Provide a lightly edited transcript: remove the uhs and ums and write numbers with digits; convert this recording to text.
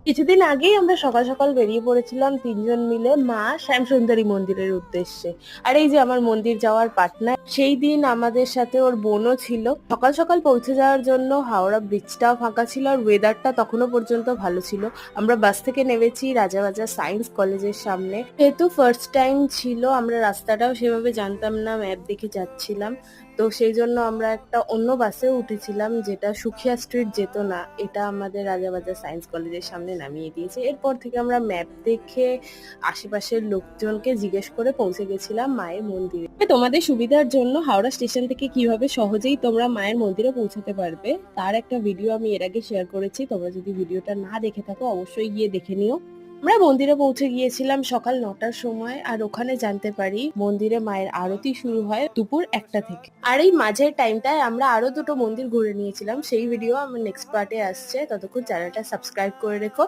কিছুদিন আগেই আমরা সকাল সকাল বেরিয়ে পড়েছিলাম তিনজন মিলে মা শ্যামসুন্দরী মন্দিরের উদ্দেশ্যে। আর এই যে আমার মন্দির যাওয়ার পার্টনার, সেই দিন আমাদের সাথে ওর বোনও ছিল। সকাল সকাল পৌঁছে যাওয়ার জন্য হাওড়া ব্রিজটাও ফাঁকা ছিল, আর ওয়েদারটা তখনও পর্যন্ত ভালো ছিল। আমরা বাস থেকে নেমেছি রাজাবাজার সায়েন্স কলেজের সামনে। যেহেতু ফার্স্ট টাইম ছিল, আমরা রাস্তাটাও সেভাবে জানতাম না, ম্যাপ দেখে যাচ্ছিলাম। তো সেই জন্য আমরা একটা অন্য বাসেও উঠেছিলাম, যেটা সুখিয়া স্ট্রিট যেত না, এটা আমাদের রাজাবাজার সায়েন্স কলেজের সামনে নামিয়ে দিয়েছে। এরপর থেকে আমরা ম্যাপ দেখে আশেপাশের লোকজনকে জিজ্ঞেস করে পৌঁছে গেছিলাম মায়ের মন্দিরে। তোমাদের সুবিধার জন্য হাওড়া স্টেশন থেকে কিভাবে সহজেই তোমরা মায়ের মন্দিরে পৌঁছাতে পারবে তার একটা ভিডিও আমি এর আগে শেয়ার করেছি। তোমরা যদি ভিডিওটা না দেখে থাকো অবশ্যই গিয়ে দেখে নিও। আমরা মন্দিরে পৌঁছে গিয়েছিলাম সকাল 9টার সময়, আর ওখানে জানতে পারি মন্দিরে মায়ের আরতি শুরু হয় দুপুর 1টা থেকে। আর এই মাঝের টাইমটায় আমরা আরো দুটো মন্দির ঘুরে নিয়েছিলাম, সেই ভিডিও আমার নেক্সট পার্টে আসছে। ততক্ষণ চ্যানেলটা সাবস্ক্রাইব করে রেখো।